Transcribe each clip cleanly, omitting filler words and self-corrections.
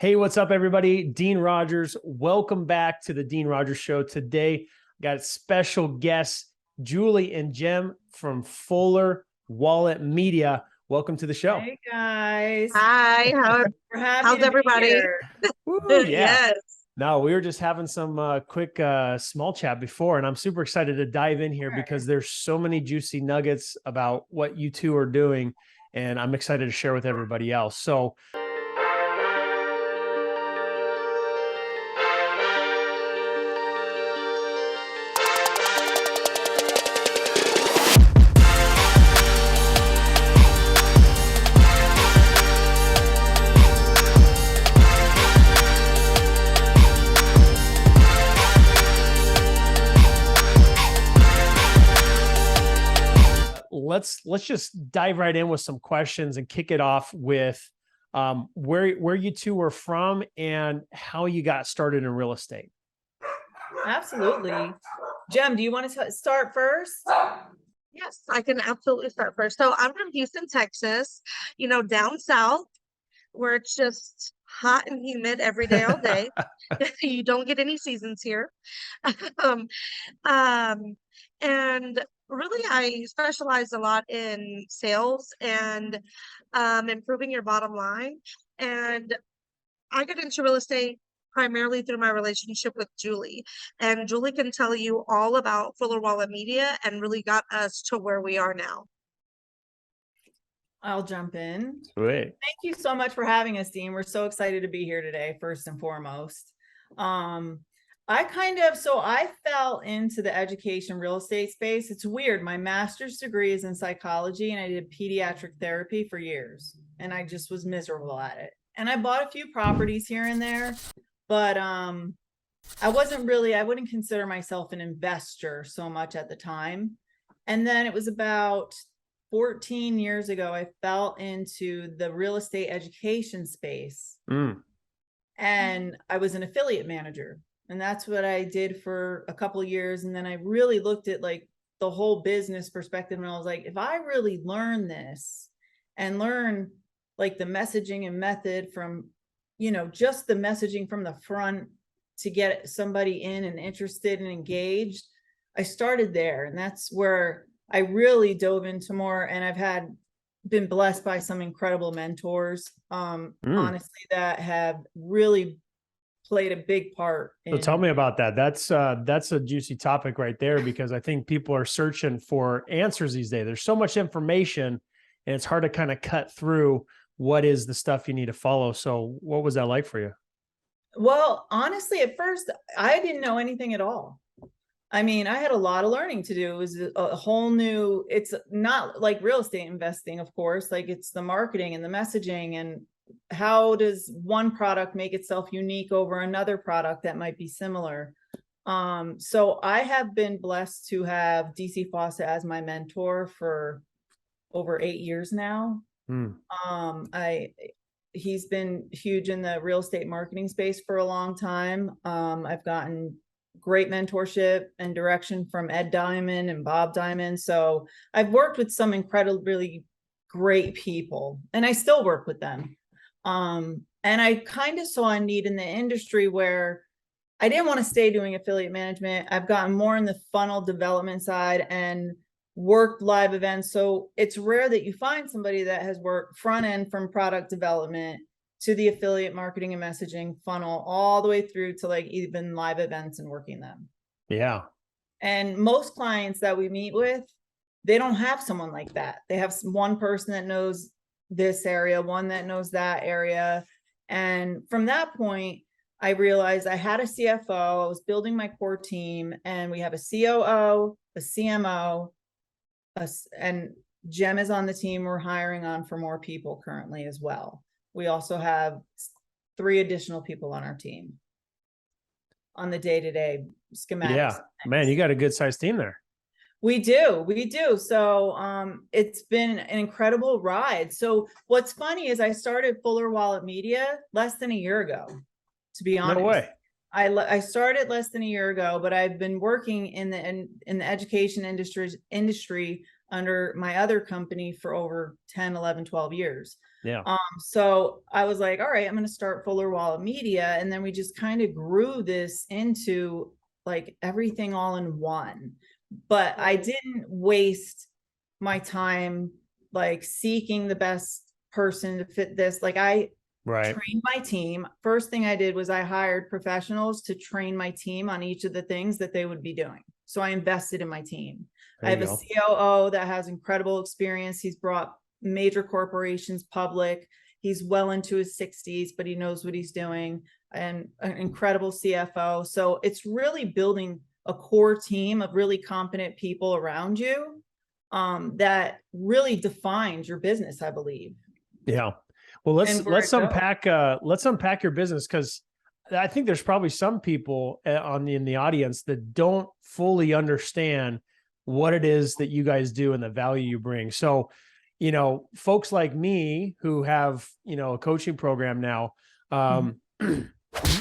Hey, what's up, everybody? Dean Rogers. Welcome back to the Dean Rogers Show. Today, got special guests, Julie and Jem from Fuller Wallet Media. Welcome to the show. Hey, guys. Hi, how's everybody? Woo, yeah. Yes. No, we were just having some quick small chat before, and I'm super excited to dive in here because there's so many juicy nuggets about what you two are doing, and I'm excited to share with everybody else. So let's just dive right in with some questions and kick it off with where you two are from and how you got started in real estate. Absolutely. Jem, do you want to start first? Yes, I can absolutely start first. So I'm from Houston, Texas, down south, where it's just hot and humid every day, all day. You don't get any seasons here. And really, I specialize a lot in sales and improving your bottom line. And I got into real estate primarily through my relationship with Julie. And Julie can tell you all about Fuller Wallet Media and really got us to where we are now. I'll jump in. Sweet. Thank you so much for having us, Dean. We're so excited to be here today, first and foremost. I fell into the education real estate space. It's weird. My master's degree is in psychology, and I did pediatric therapy for years, and I just was miserable at it. And I bought a few properties here and there, but I wouldn't consider myself an investor so much at the time. And then it was about 14 years ago, I fell into the real estate education space. And I was an affiliate manager. And that's what I did for a couple of years. And then I really looked at like the whole business perspective. And I was like, if I really learn this and learn like the messaging and method from, just the messaging from the front to get somebody in and interested and engaged, I started there. And that's where I really dove into more. And I've been blessed by some incredible mentors, honestly, that have really played a big part. So tell me about that. That's a juicy topic right there, because I think people are searching for answers these days. There's so much information and it's hard to kind of cut through what is the stuff you need to follow. So what was that like for you? Well, honestly, at first I didn't know anything at all. I mean, I had a lot of learning to do. It was a whole new, it's not like real estate investing, of course, like it's the marketing and the messaging and how does one product make itself unique over another product that might be similar. So I have been blessed to have DC Fawcett as my mentor for over 8 years now. He's been huge in the real estate marketing space for a long time. I've gotten great mentorship and direction from Ed Diamond and Bob Diamond. So I've worked with some incredibly great people, and I still work with them. And I kind of saw a need in the industry where I didn't want to stay doing affiliate management. I've gotten more in the funnel development side and worked live events. So it's rare that you find somebody that has worked front end from product development to the affiliate marketing and messaging funnel, all the way through to like even live events and working them. Yeah. And most clients that we meet with, they don't have someone like that. They have one person that knows this area, one that knows that area. And from that point, I realized I had a CFO, I was building my core team, and we have a COO, a CMO, and Jem is on the team. We're hiring on for more people currently as well. We also have 3 additional people on our team on the day-to-day schematics. Yeah, man, you got a good sized team there. We do. So it's been an incredible ride. So what's funny is I started Fuller Wallet Media less than a year ago, to be honest. No way. I started less than a year ago, but I've been working in the education industry under my other company for over 10, 11, 12 years. Yeah. So I was like, all right, I'm going to start Fuller Wallet Media. And then we just kind of grew this into like everything all in one. But I didn't waste my time like seeking the best person to fit this. Like I Right. trained my team. First thing I did was I hired professionals to train my team on each of the things that they would be doing. So I invested in my team. There I have you a go. COO that has incredible experience. He's brought major corporations public. He's well into his 60s, but he knows what he's doing, and an incredible CFO. So it's really building a core team of really competent people around you that really defines your business, I believe. Yeah. Well, And where it goes. let's unpack your business, because I think there's probably some people in the audience that don't fully understand what it is that you guys do and the value you bring. So, folks like me who have, a coaching program now,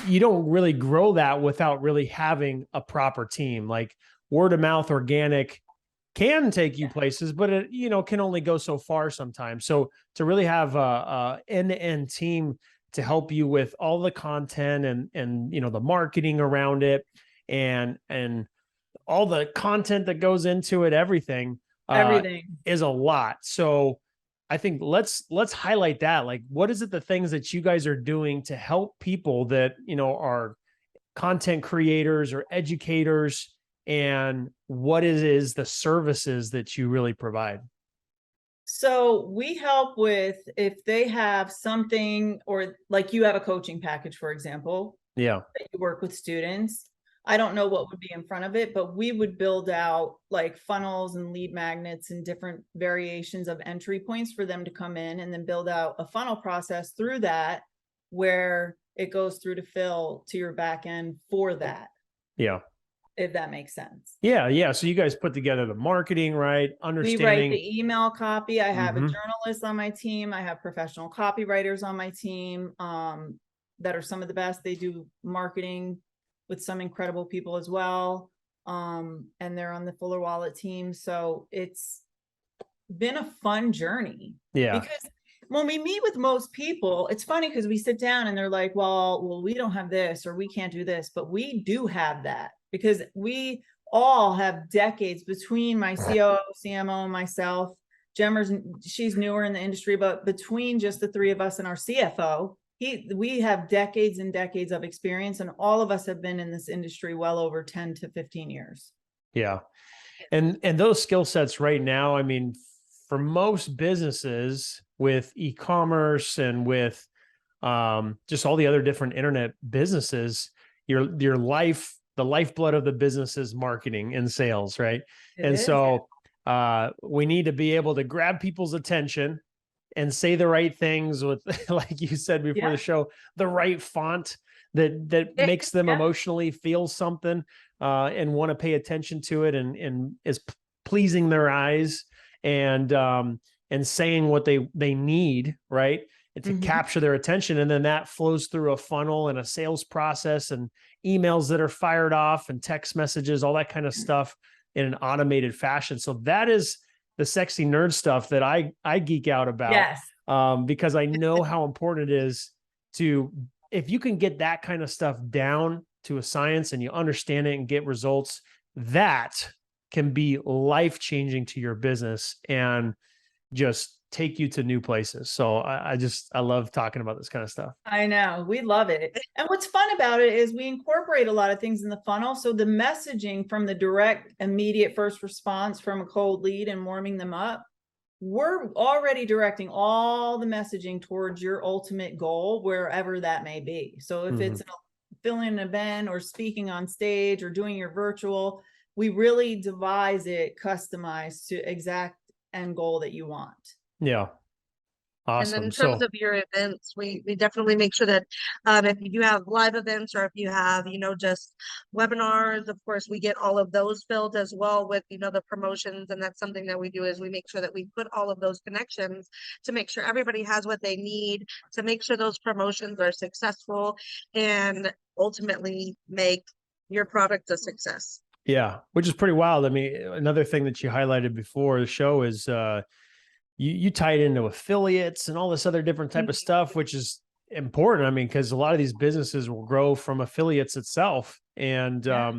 you don't really grow that without really having a proper team. Like word of mouth, organic can take you places, but it, can only go so far sometimes. So to really have a end-to-end team to help you with all the content and the marketing around it and all the content that goes into it, everything is a lot. So I think let's highlight that. Like, what is it, the things that you guys are doing to help people that, are content creators or educators, and what is the services that you really provide? So we help with if they have something, or like you have a coaching package, for example, Yeah. that you work with students. I don't know what would be in front of it, but we would build out like funnels and lead magnets and different variations of entry points for them to come in, and then build out a funnel process through that where it goes through to fill to your back end for that. Yeah. If that makes sense. Yeah. Yeah. So you guys put together the marketing, right? We write Understanding. the email copy. I have a journalist on my team. I have professional copywriters on my team that are some of the best. They do marketing with some incredible people as well. And they're on the Fuller Wallet team. So it's been a fun journey. Yeah. Because when we meet with most people, it's funny because we sit down and they're like, well, we don't have this, or we can't do this, but we do have that, because we all have decades between my COO, CMO, and myself. Gemmer's, she's newer in the industry, but between just the three of us and our CFO, we have decades and decades of experience, and all of us have been in this industry well over 10 to 15 years. Yeah. And those skill sets right now, I mean, for most businesses with e-commerce and with just all the other different internet businesses, the lifeblood of the business is marketing and sales, right? So we need to be able to grab people's attention and say the right things with, like you said before the show, the right font that makes them emotionally feel something and want to pay attention to it, and is pleasing their eyes, and saying what they need, right? And to capture their attention. And then that flows through a funnel and a sales process and emails that are fired off and text messages, all that kind of stuff in an automated fashion. So that is the sexy nerd stuff that I geek out about. Because I know how important it is if you can get that kind of stuff down to a science and you understand it and get results, that can be life-changing to your business and just take you to new places. So I love talking about this kind of stuff. I know, we love it. And what's fun about it is we incorporate a lot of things in the funnel. So the messaging from the direct, immediate first response from a cold lead and warming them up, we're already directing all the messaging towards your ultimate goal, wherever that may be. So if it's filling an event or speaking on stage or doing your virtual, we really devise it customized to exact end goal that you want. Yeah. Awesome. And then in terms of your events, we definitely make sure that if you do have live events, or if you have, just webinars, of course, we get all of those filled as well with, the promotions. And that's something that we do, is we make sure that we put all of those connections to make sure everybody has what they need to make sure those promotions are successful and ultimately make your product a success. Yeah, which is pretty wild. I mean, another thing that you highlighted before the show is you tie it into affiliates and all this other different type of stuff, which is important. I mean, because a lot of these businesses will grow from affiliates itself. Yeah.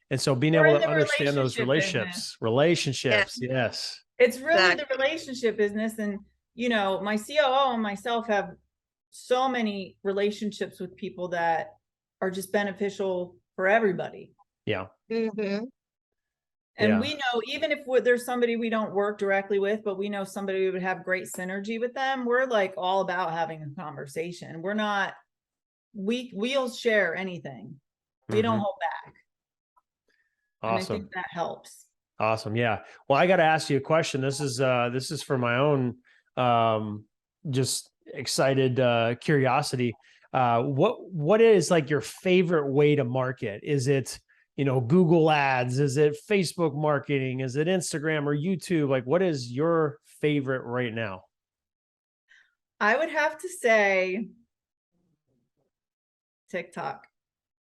And so being We're able in to the understand those relationship business. relationships. Yes. It's really the Exactly. relationship business. And, you know, my COO and myself have so many relationships with people that are just beneficial for everybody. Yeah. Mm-hmm. And Yeah. we know, even if there's somebody we don't work directly with, but we know somebody who would have great synergy with them, we're like all about having a conversation. We're not, we'll share anything. We don't Mhm. hold back. And I Awesome. think that helps. Awesome. Yeah. Well, I got to ask you a question. This is for my own, just excited, curiosity. What is like your favorite way to market? Is it, Google ads? Is it Facebook marketing? Is it Instagram or YouTube? Like, what is your favorite right now? I would have to say TikTok.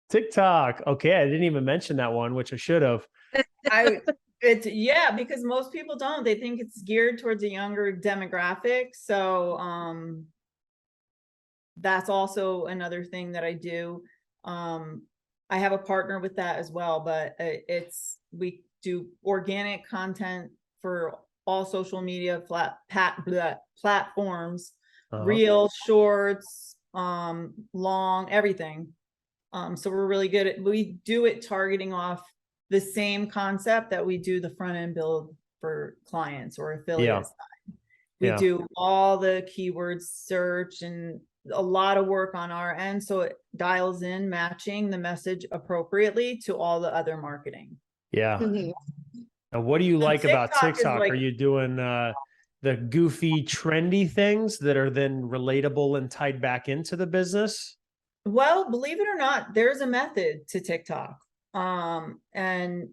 TikTok. Okay. I didn't even mention that one, which I should have. Yeah, because most people don't. They think it's geared towards a younger demographic. So that's also another thing that I do. I have a partner with that as well, but we do organic content for all social media platforms, real, shorts, long, everything. So we're really good at, we do it targeting off the same concept that we do the front end build for clients or affiliates. We Yeah. do all the keywords search and a lot of work on our end. So it dials in matching the message appropriately to all the other marketing. Yeah. Mhm. Now, what do you So like about TikTok is TikTok? like, Are you doing the goofy, trendy things that are then relatable and tied back into the business? well, believe it or not, there's a method to TikTok. And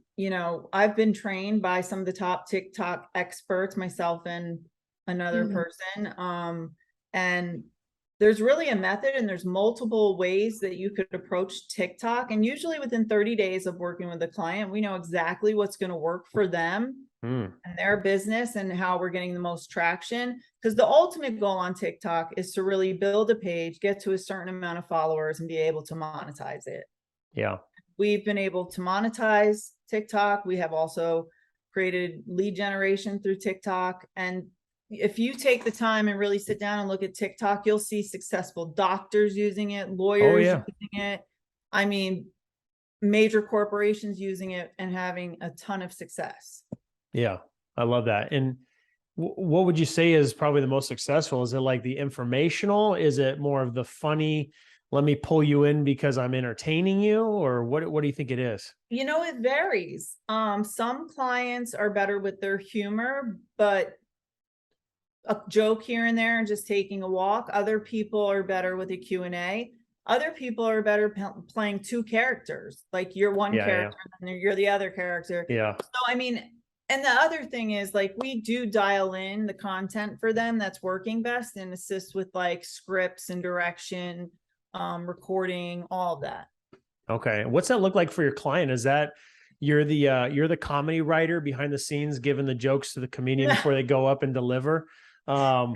I've been trained by some of the top TikTok experts, myself and another Mhm. person. And there's really a method, and there's multiple ways that you could approach TikTok. And usually within 30 days of working with a client, we know exactly what's going to work for them Mm, and their business and how we're getting the most traction. Because the ultimate goal on TikTok is to really build a page, get to a certain amount of followers, and be able to monetize it. yeah. We've been able to monetize TikTok. We have also created lead generation through TikTok. And if you take the time and really sit down and look at TikTok, you'll see successful doctors using it, Oh, lawyers yeah. using it. I mean, major corporations using it and having a ton of success. Yeah. I love that. And what would you say is probably the most successful? Is it like the informational? Is it more of the funny, let me pull you in because I'm entertaining you? Or what do you think it is? It varies. Some clients are better with their humor, but a joke here and there and just taking a walk. Other people are better with a Q&A. Other people are better playing two characters. Like you're one Yeah. character and then you're the other character. Yeah. So, I mean, and the other thing is like, we do dial in the content for them that's working best and assist with like scripts and direction, recording, all of that. Okay. What's that look like for your client? Is that you're the comedy writer behind the scenes, giving the jokes to the comedian before they go up and deliver? Or,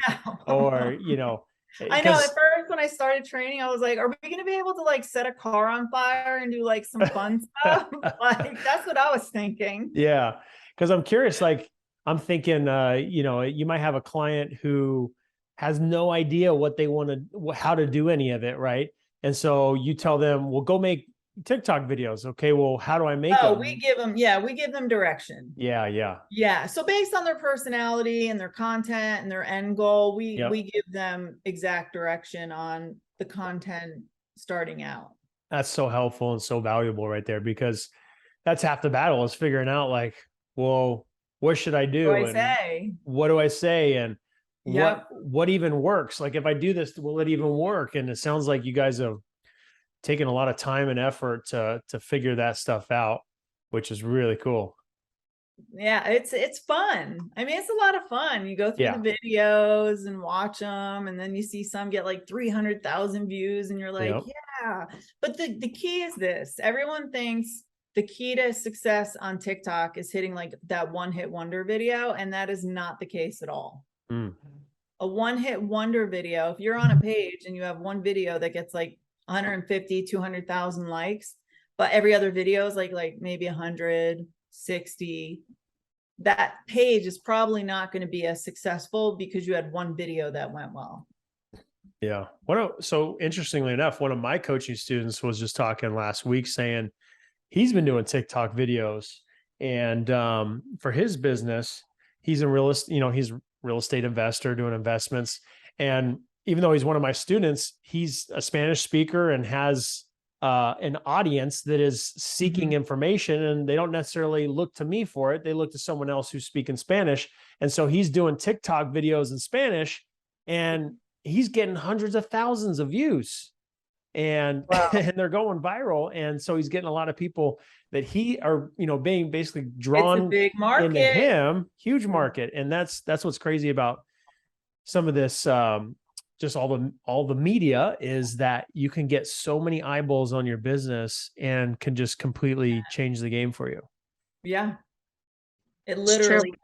I know at because first when I started training, I was like, are we going to be able to like set a car on fire and do like some fun stuff? Like, that's what I was thinking. yeah, because I'm curious, like I'm thinking, you might have a client who has no idea what they want to, how to do any of it, right? And so you tell them, well, go make TikTok videos. Okay, well, how do I make Oh, them? we give them direction. Yeah, yeah. Yeah. So based on their personality and their content and their end goal, Yep. we give them exact direction on the content starting out. That's so helpful and so valuable right there, because that's half the battle is figuring out like, well, what should I What do do? I And say? what do I say? And Yep. what even works? Like if I do this, will it even work? And it sounds like you guys have taken a lot of time and effort to figure that stuff out, which is really cool. Yeah, it's fun. I mean, it's a lot of fun. You go through Yeah. the videos and watch them, and then you see some get like 300,000 views, and you're like, Yep. yeah. But the key is this. Everyone thinks the key to success on TikTok is hitting like that one hit wonder video, and that is not the case at all. Mm. A one-hit wonder video. If you're on a page and you have one video that gets like 150, 200,000 likes, but every other video is like maybe 160, that page is probably not going to be as successful because you had one video that went well. Yeah. So interestingly enough, one of my coaching students was just talking last week saying he's been doing TikTok videos, and for his business, he's in real estate, he's a real estate investor doing investments. And even though he's one of my students, he's a Spanish speaker and has an audience that is seeking information, and they don't necessarily look to me for it. They look to someone else who's speaking Spanish. And so he's doing TikTok videos in Spanish, and he's getting hundreds of thousands of views, and Wow. and they're going viral. And so he's getting a lot of people that he are, being basically drawn It's a big into market. him, huge market. And that's what's crazy about some of this, just all the media, is that you can get so many eyeballs on your business and can just completely change the game for you. Yeah. It It's true. literally.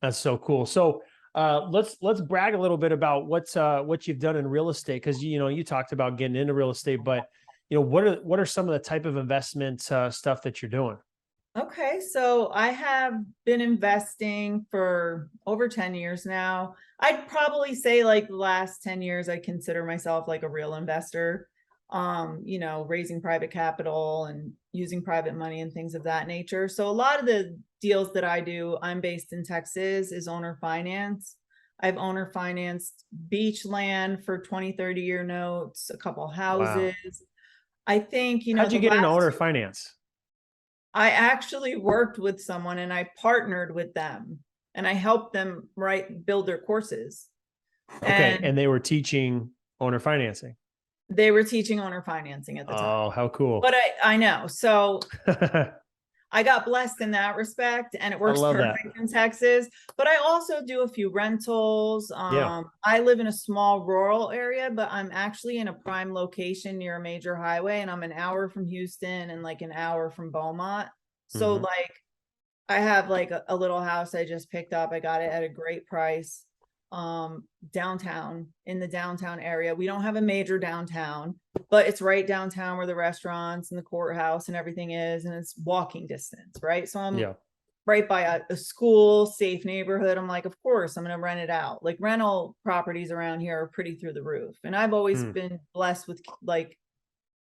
That's so cool. So let's brag a little bit about what you've done in real estate, because you talked about getting into real estate, but what are some of the type of investment stuff that you're doing? Okay, so I have been investing for over 10 years now. I'd probably say like the last 10 years, I consider myself like a real investor. Raising private capital and using private money and things of that nature. So a lot of the deals that I do, I'm based in Texas, is owner finance. I've owner financed beach land for 20, 30-year notes, a couple houses. Wow. I think, How'd you get into owner finance? I actually worked with someone and I partnered with them and I helped them build their courses. Okay. And they were teaching owner financing. They were teaching owner financing at the time. Oh, how cool. But I know. So I got blessed in that respect, and it works perfect in Texas. But I also do a few rentals. Yeah. I live in a small rural area, but I'm actually in a prime location near a major highway, and I'm an hour from Houston and like an hour from Beaumont. So like I have like a little house I just picked up. I got it at a great price. Downtown, in the downtown area. We don't have a major downtown, but it's right downtown where the restaurants and the courthouse and everything is, and it's walking distance, right? So I'm right by a school, safe neighborhood. I'm like, of course, I'm going to rent it out. Like rental properties around here are pretty through the roof. And I've always been blessed with like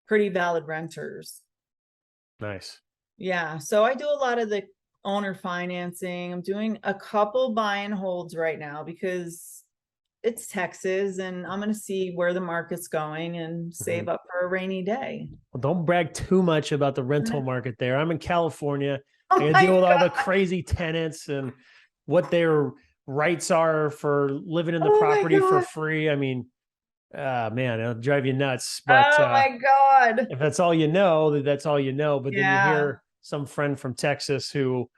pretty valid renters. Nice. Yeah. So I do a lot of the owner financing. I'm doing a couple buy and holds right now because it's Texas and I'm going to see where the market's going and save up for a rainy day. Well, don't brag too much about the rental market there. I'm in California. Oh I deal with all the crazy tenants and what their rights are for living in the property for free. I mean, man, it'll drive you nuts. But oh my God. If that's all you know, that's all you know. But then you hear some friend from Texas who,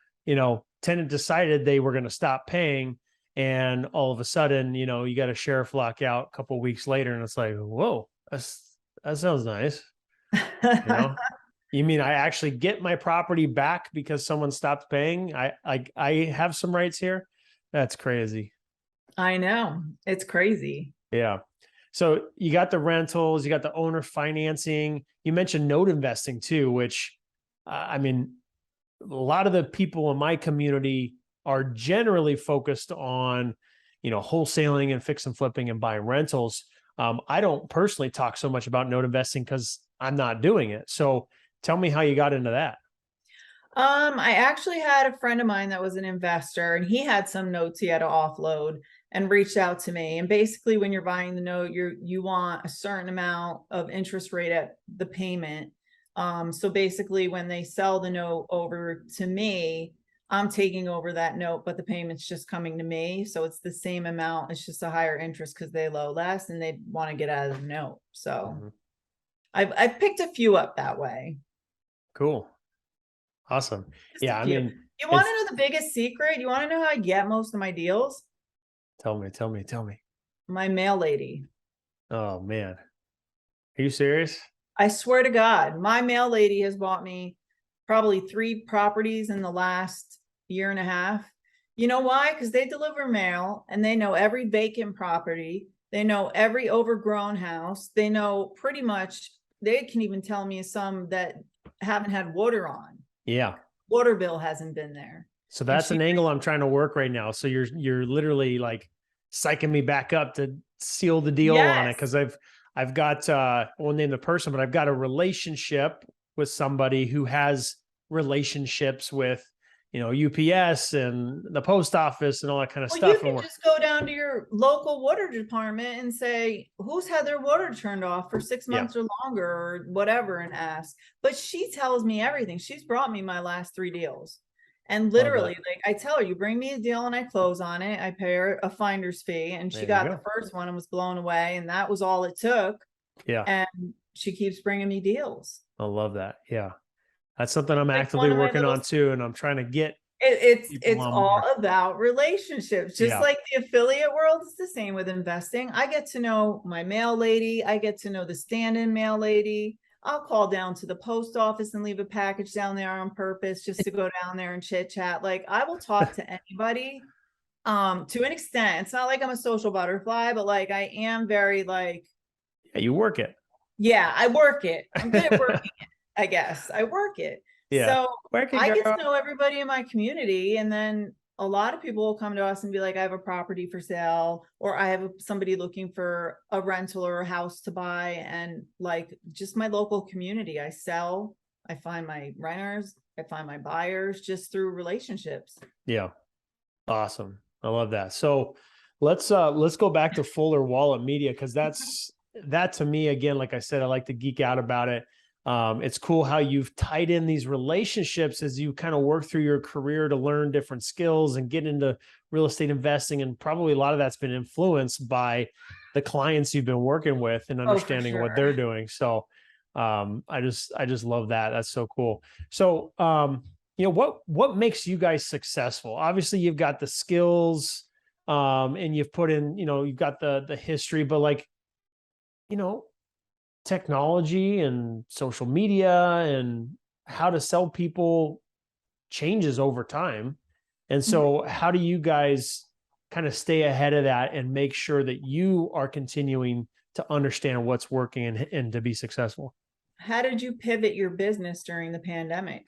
tenant decided they were going to stop paying. And all of a sudden, you got a sheriff lockout a couple of weeks later. And it's like, whoa, that sounds nice. You mean I actually get my property back because someone stopped paying? I have some rights here. That's crazy. I know. It's crazy. Yeah. So you got the rentals, you got the owner financing. You mentioned note investing too, which I mean, a lot of the people in my community are generally focused on, wholesaling and fix and flipping and buying rentals. I don't personally talk so much about note investing because I'm not doing it. So tell me how you got into that. I actually had a friend of mine that was an investor and he had some notes he had to offload and reached out to me. And basically when you're buying the note, you want a certain amount of interest rate at the payment. So basically when they sell the note over to me, I'm taking over that note, but the payment's just coming to me. So it's the same amount. It's just a higher interest because they low less and they want to get out of the note. So I've picked a few up that way. Cool. Awesome. Yeah. I mean, you want to know the biggest secret? You want to know how I get most of my deals? Tell me. My mail lady. Oh man. Are you serious? I swear to God, my mail lady has bought me probably 3 properties in the last year and a half. You know why? Because they deliver mail and they know every vacant property. They know every overgrown house. They know pretty much, they can even tell me some that haven't had water on. Yeah. Water bill hasn't been there. So And that's an angle I'm trying to work right now. So you're literally like psyching me back up to seal the deal on it. Yes. Cause I've got I won't name the person, but I've got a relationship with somebody who has relationships with, you know, UPS and the post office and all that kind of Well, you stuff. And can just go down to your local water department and say, who's had their water turned off for 6 Yeah. months or longer or whatever, and ask. But she tells me everything. She's brought me my last 3 deals. And literally, like I tell her, you bring me a deal and I close on it. I pay her a finder's fee. And she There you got go. the first one and was blown away. And that was all it took. Yeah. And she keeps bringing me deals. I love that. Yeah. That's something I'm Like actively one of my working little on too. And I'm trying to get it's people on all board. about relationships. Just Yeah. like the affiliate world is the same with investing. I get to know my mail lady. I get to know the stand-in mail lady. I'll call down to the post office and leave a package down there on purpose just to go down there and chit chat. Like I will talk to anybody to an extent. It's not like I'm a social butterfly, but like I am very like, Yeah, you work it. yeah, I work it. I'm good at working it, I guess. I work it. Yeah. So Work it, I get girl. to know everybody in my community, and then a lot of people will come to us and be like, I have a property for sale, or I have somebody looking for a rental or a house to buy. And like just my local community, I sell, I find my renters, I find my buyers just through relationships. Yeah. Awesome. I love that. So let's go back to Fuller Wallet Media, because that to me, again, like I said, I like to geek out about it. It's cool how you've tied in these relationships as you kind of work through your career to learn different skills and get into real estate investing. And probably a lot of that's been influenced by the clients you've been working with and understanding what they're doing. So I just love that. That's so cool. So you know, what makes you guys successful? Obviously, you've got the skills, and you've put in, you know, you've got the history, but like, you know, technology and social media and how to sell people changes over time. And so how do you guys kind of stay ahead of that and make sure that you are continuing to understand what's working and to be successful? How did you pivot your business during the pandemic?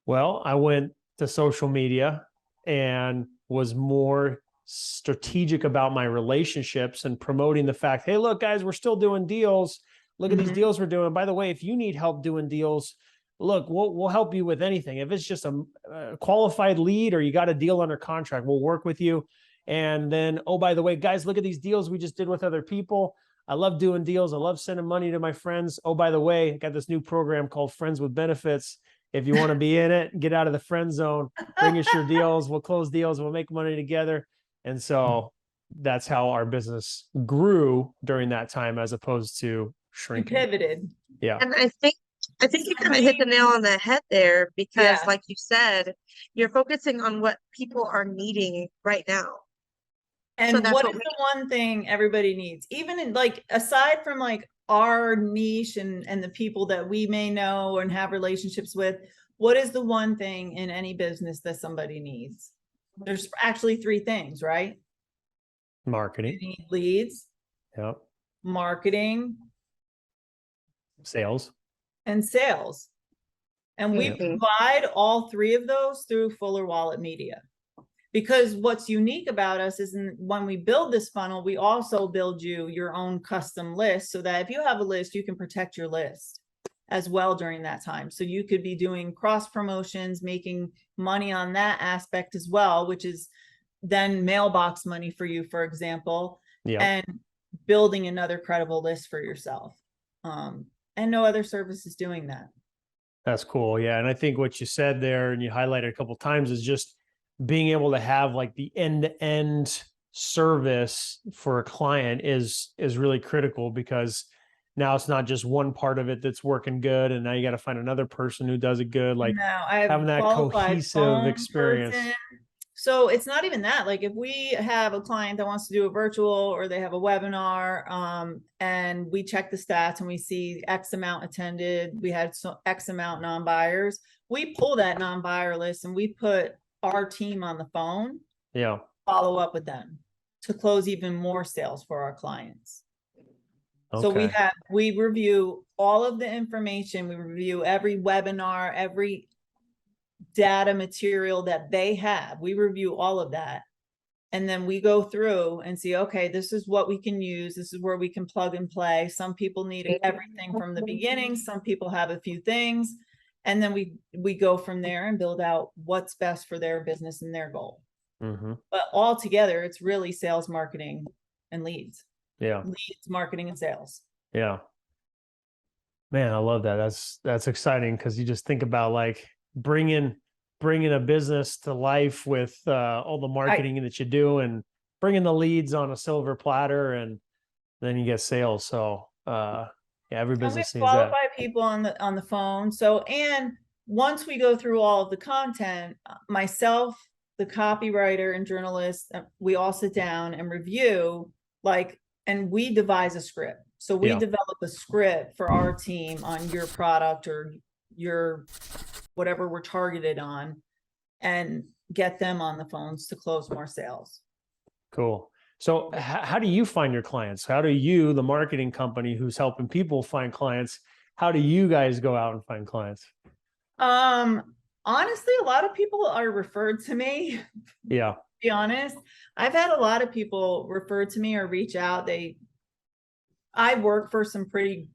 Well, I went to social media and was more strategic about my relationships and promoting the fact, hey, look, guys, we're still doing deals. Look at these deals we're doing. By the way, if you need help doing deals, look, we'll help you with anything. If it's just a qualified lead or you got a deal under contract, we'll work with you. And then, oh, by the way, guys, look at these deals we just did with other people. I love doing deals. I love sending money to my friends. Oh, by the way, I got this new program called Friends with Benefits. If you want to be in it, get out of the friend zone, bring us your deals. We'll close deals. We'll make money together. And so that's how our business grew during that time, as opposed to shrinking. You pivoted. Yeah. And I think you kind of hit the nail on the head there, because like you said, you're focusing on what people are needing right now. And what is the one thing everybody needs? Even in like, aside from like our niche and the people that we may know and have relationships with, what is the one thing in any business that somebody needs? There's actually 3 things, right? Marketing. You need leads. Yeah. Marketing. Sales. And sales. And we provide all 3 of those through Fuller Wallet Media. Because what's unique about us is when we build this funnel, we also build you your own custom list, so that if you have a list, you can protect your list as well during that time. So you could be doing cross promotions, making money on that aspect as well, which is then mailbox money for you, for example, and building another credible list for yourself. And no other service is doing that. That's cool. Yeah. And I think what you said there and you highlighted a couple of times is just being able to have like the end-to-end service for a client is really critical, because now it's not just one part of it that's working good, and now you got to find another person who does it good. Like having that cohesive experience. So it's not even that. Like if we have a client that wants to do a virtual or they have a webinar, and we check the stats and we see X amount attended, we had X amount non-buyers, we pull that non-buyer list and we put our team on the phone, Yeah. follow up with them to close even more sales for our clients. So Okay. we review all of the information. We review every webinar, every data material that they have. We review all of that. And then we go through and see, okay, this is what we can use. This is where we can plug and play. Some people need everything from the beginning. Some people have a few things. And then we go from there and build out what's best for their business and their goal. Mm-hmm. But all together, it's really sales, marketing, and leads. Yeah. Leads, marketing, and sales. Yeah. Man, I love that. That's exciting because you just think about like bringing a business to life with all the marketing that you do and bringing the leads on a silver platter, and then you get sales. So yeah, every business needs that. Qualify people on the phone. So, and once we go through all of the content, myself, the copywriter and journalist, we all sit down and review, and we devise a script. So we develop a script for our team on your product or your whatever we're targeted on, and get them on the phones to close more sales. Cool. So how do you find your clients? How do you, the marketing company who's helping people find clients, how do you guys go out and find clients? Honestly, a lot of people are referred to me. Yeah. To be honest, I've had a lot of people refer to me or reach out. I work for some pretty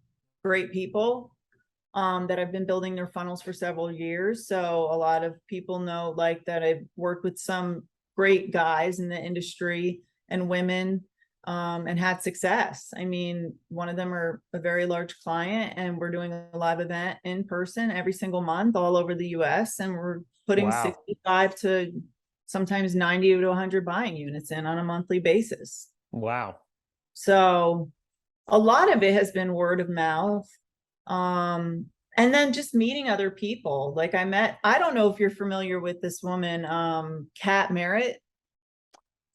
great people that I've been building their funnels for several years. So a lot of people know that I've worked with some great guys in the industry and women and had success. I mean, one of them are a very large client, and we're doing a live event in person every single month all over the US. And we're putting 65 to sometimes 90 to 100 buying units in on a monthly basis. Wow. So a lot of it has been word of mouth. And then just meeting other people. I don't know if you're familiar with this woman, Kat Merritt.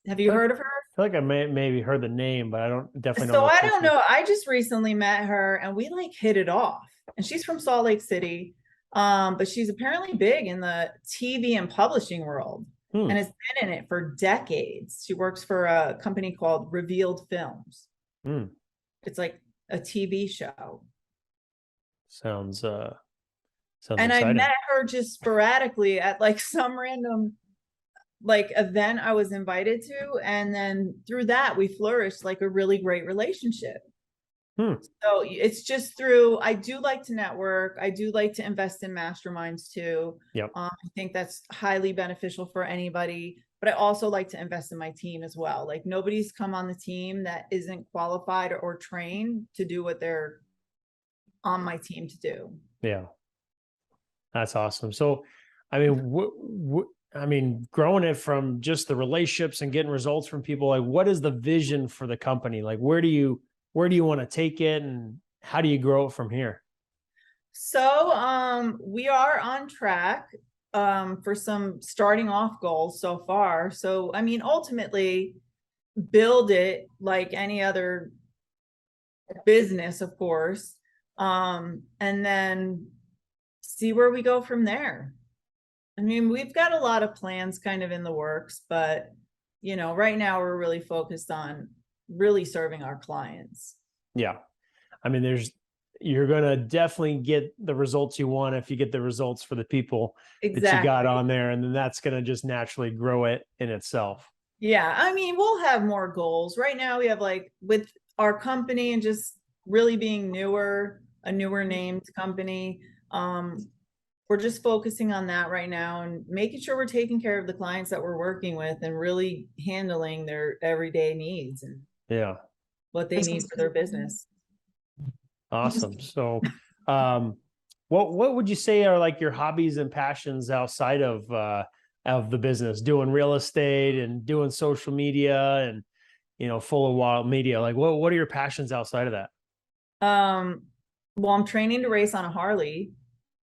Have you heard of her? I feel like I maybe heard the name, but I definitely So I don't know. I just recently met her and we hit it off. And she's from Salt Lake City. But she's apparently big in the TV and publishing world and has been in it for decades. She works for a company called Revealed Films. It's like a TV show. Sounds and exciting. I met her just sporadically at some random event I was invited to, and then through that we flourished a really great relationship. So it's just through, I do like to network. I do like to invest in masterminds too. Yep. I think that's highly beneficial for anybody, but I also like to invest in my team as well. Nobody's come on the team that isn't qualified or trained to do what they're on my team to do. Yeah. That's awesome. So, I mean, growing it from just the relationships and getting results from people, what is the vision for the company? Where do you want to take it, and how do you grow it from here? So, we are on track, for some starting off goals so far. So, I mean, ultimately build it like any other business, of course. And then see where we go from there. I mean, we've got a lot of plans kind of in the works, but right now we're really focused on really serving our clients. Yeah. I mean, you're going to definitely get the results you want if you get the results for the people that you got on there, and then that's going to just naturally grow it in itself. Yeah. I mean, we'll have more goals. Right now we have with our company and just really being a newer named company. We're just focusing on that right now and making sure we're taking care of the clients that we're working with and really handling their everyday needs and what they need for their business. Awesome. So, what would you say are your hobbies and passions outside of the business, doing real estate and doing social media and, full of wild media? What are your passions outside of that? Well, I'm training to race on a Harley.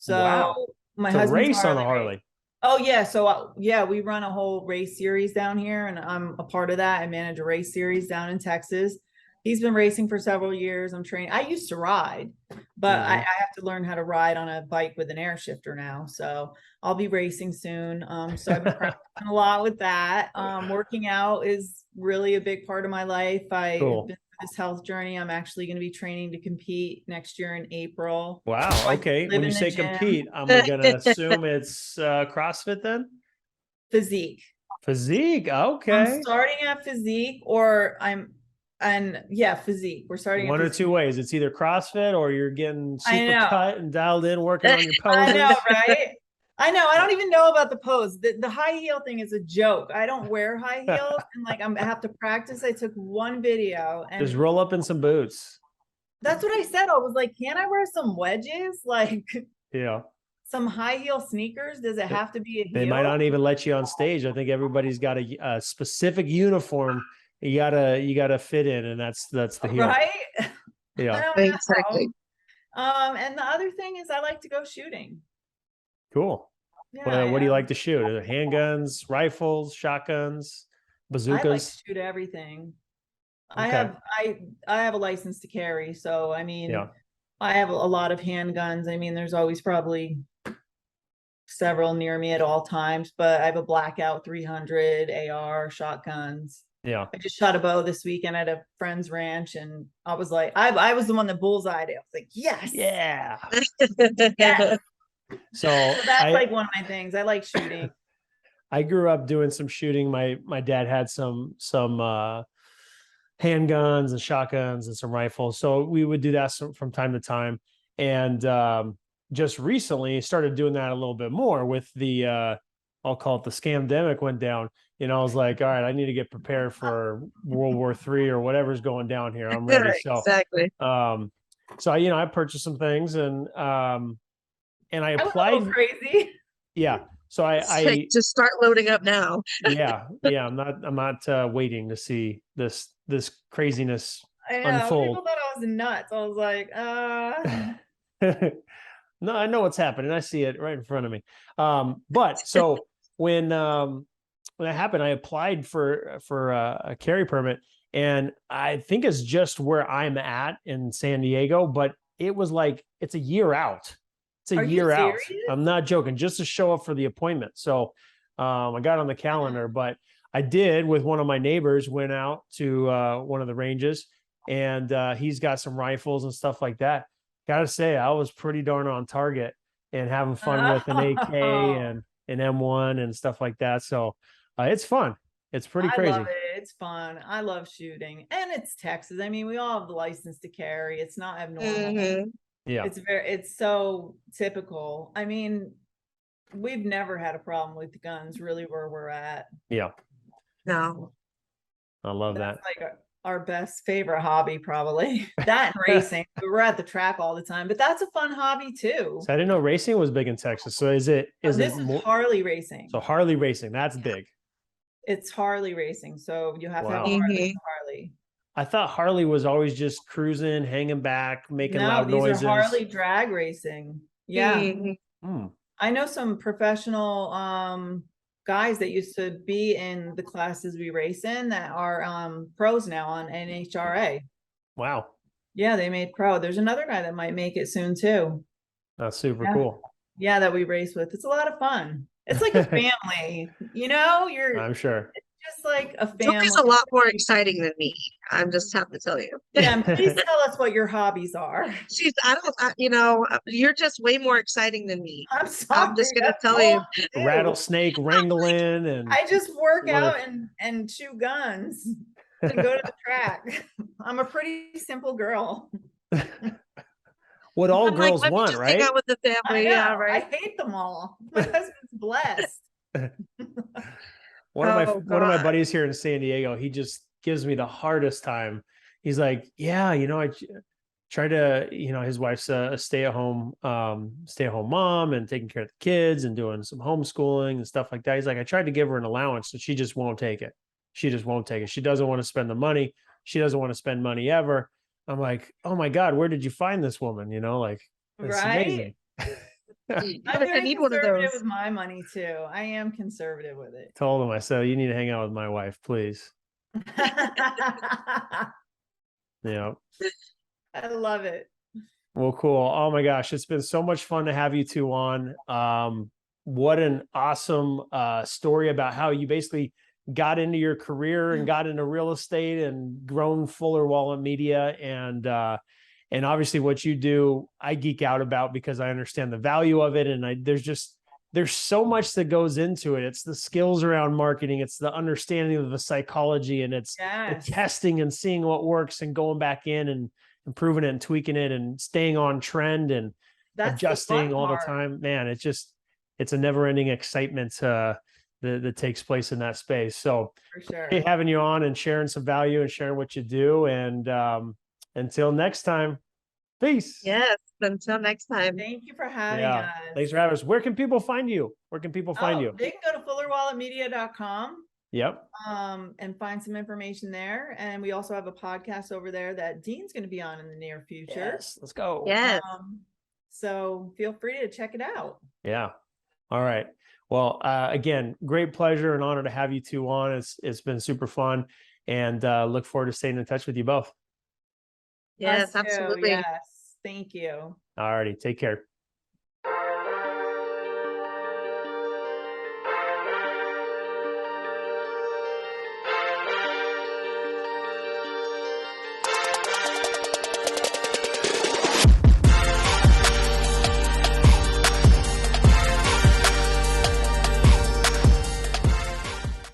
So wow. My husband's race on a Harley. Oh yeah. So we run a whole race series down here and I'm a part of that. I manage a race series down in Texas. He's been racing for several years. I'm training. I used to ride, but I Mhm. have to learn how to ride on a bike with an air shifter now. So I'll be racing soon. So I've been practicing a lot with that. Working out is really a big part of my life. I've Cool. been through this health journey. I'm actually going to be training to compete next year in April. Wow. So I Okay. live When you in the say gym. compete, I'm gonna assume it's CrossFit then? Physique. Physique. I'm Okay. starting at physique, physique. We're starting at One or physique. two ways. It's either CrossFit or you're getting I super know. cut and dialed in, working on your I know, poses. right? I know. I don't even know about the pose. The high heel thing is a joke. I don't wear high heels, and like I have to practice. I took one video, Just and roll up in some boots. that's what I said. I was like, "Can I wear some wedges, like Yeah. some high heel sneakers? Does it have to be a They might heel?" not even let you on stage. I think everybody's got a specific uniform you gotta fit in, and that's the heel. Right? Yeah. I don't Exactly. know. And the other thing is, I like to go shooting. Cool. Yeah, What do you like to shoot? Handguns, rifles, shotguns, I like to bazookas? shoot everything. Okay. I have a license to carry, so I mean, Yeah. I have a lot of handguns. I mean, there's always probably several near me at all times, but I have a blackout 300 AR shotguns. Yeah. I just shot a bow this weekend at a friend's ranch, and I was like, I was the one that bullseyed it. I was like, yes, Yeah. yes. So So that's like one of my things. I like shooting. I grew up doing some shooting. My dad had some handguns and shotguns and some rifles. So we would do that from time to time. And just recently started doing that a little bit more with the I'll call it the scamdemic went down. I was like, all right, I need to get prepared for World War III or whatever's going down here. I'm ready. So Exactly. I purchased some things and I I was a applied. little crazy. Yeah. So I just start loading up now. yeah. I'm not waiting to see this craziness I know unfold. people thought I was nuts. I was like, No, I know what's happening. I see it right in front of me. But so when that happened, I applied for a carry permit, and I think it's just where I'm at in San Diego, but it was like it's a year out. It's a are you year out. serious? I'm not joking, just to show up for the appointment. So I got on the calendar, but I did with one of my neighbors, went out to one of the ranges, and he's got some rifles and stuff like that. Gotta say, I was pretty darn on target and having fun with an AK and an M1 and stuff like that. So it's fun. It's pretty I crazy. love it. It's fun. I love shooting, and it's Texas. I mean, we all have the license to carry. It's not abnormal. Mhm. Yeah. It's so typical. I mean, we've never had a problem with guns really where we're at. Yeah. No. I love That's that. like our best favorite hobby, probably. That and racing. We're at the track all the time, but that's a fun hobby too. So I didn't know racing was big in Texas. So is it This is more Harley racing. so Harley racing? That's big. It's Harley racing, so you have to have a Wow. Harley. I thought Harley was always just cruising, hanging back, making No, loud these noises. are Harley drag racing. Yeah. Mhm. I know some professional guys that used to be in the classes we race in that are pros now on NHRA. Wow. Yeah, they made pro. There's another guy that might make it soon too. That's super Yeah. cool. Yeah, that we race with. It's a lot of fun. It's like a family, you're I'm sure. just like a family. Joey's a lot more exciting than me. I just have to tell you. Yeah, and please tell us what your hobbies are. You're just way more exciting than me. I'm sorry. I'm just gonna that's tell all you. I do. Rattlesnake wrangling and I just work What out a- and chew guns and go to the track. I'm a pretty simple girl. what all I'm like, girls let me want, just hang right? out with the I family. know. Yeah, right. I hate them all. My husband's blessed. One of Oh, my God. buddies here in San Diego, he just gives me the hardest time. He's like, yeah, I try to, his wife's a stay-at-home mom and taking care of the kids and doing some homeschooling and stuff like that. He's like, I tried to give her an allowance and she just won't take it. She just won't take it. She doesn't want to spend the money. She doesn't want to spend money ever. I'm like, oh my God, where did you find this woman? Like, it's Right? amazing. I'm I very need one of conservative those. with my money too. I am conservative with it. Told him, I said, you need to hang out with my wife, please. Yeah. I love it. Well, cool. Oh my gosh, it's been so much fun to have you two on. What an awesome story about how you basically got into your career and got into real estate and grown Fuller Wallet Media, and obviously what you do, I geek out about because I understand the value of it, and there's so much that goes into it. It's the skills around marketing, it's the understanding of the psychology, and it's the Yes. testing and seeing what works and going back in and improving it and tweaking it and staying on trend and That's the adjusting fun all the part. time. Man, it's a never ending excitement that takes place in that space. So For sure. hey, having you on and sharing some value and sharing what you do. And until next time, peace. Yes, until next time. Thank you for having Yeah. us. Thanks for having us. Where can people find you? Where can people find you? They can go to fullerwalletmedia.com. Yep. And find some information there. And we also have a podcast over there that Dean's going to be on in the near future. Yes. Let's go. Yes. So feel free to check it out. Yeah. All right. Well, again, great pleasure and honor to have you two on. It's been super fun, and look forward to staying in touch with you both. Yes, Us too, absolutely. Yes. Thank you. All righty. Take care.